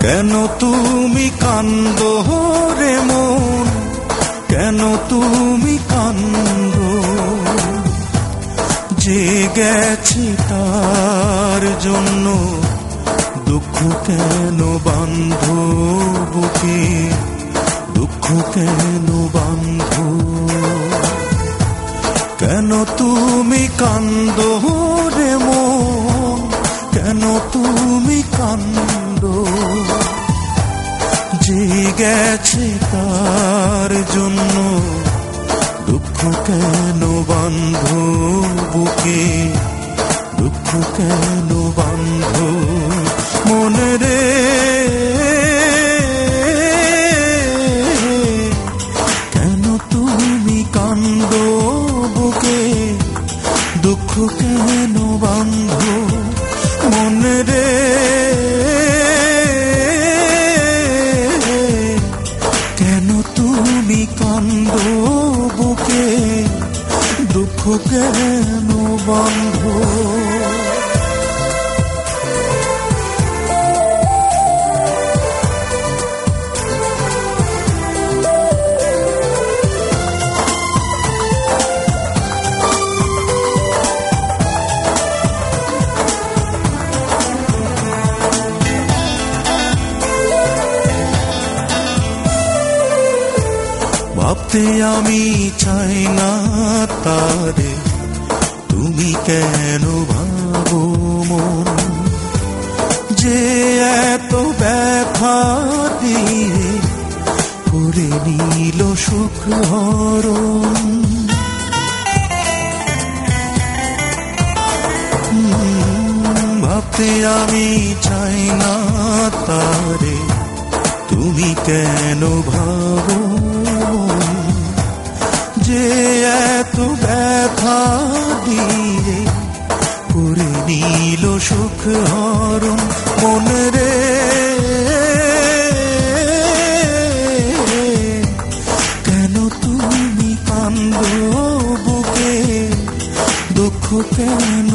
কেন তুমি কান্দো রে মন, কেন তুমি কান্দো? যে গেছে তার জন্য দুঃখ কেন বাঁধো বুকে, দুঃখ কেন বাঁধো? কেন তুমি কান্দো রে মন, কেন তুমি কান্দো? যে গেছে তার জন্য দুঃখ কেন বাঁধো বুকে, দুঃখ কেন বাঁধো? মনে রে কেন তুমি কান্দো বুকে, দুঃখ কেন বাঁধো? মনে রে কেন তুমি কান্দো বুকে, দুঃখ কেন বাঁধো? ভাবতে আমি চাই না তারে, তুমি কেন ভাবো মন? যে এত ব্যথা দিয়ে করে নিল সুখ হরণ। ভাবতে আমি চাই না তারে, তুমি কেন ভাবো? যে এত ব্যথা দিয়ে করে নিল সুখ হরণ। মনে রে কেন তুমি কান্দো বুকে, দুঃখ কেন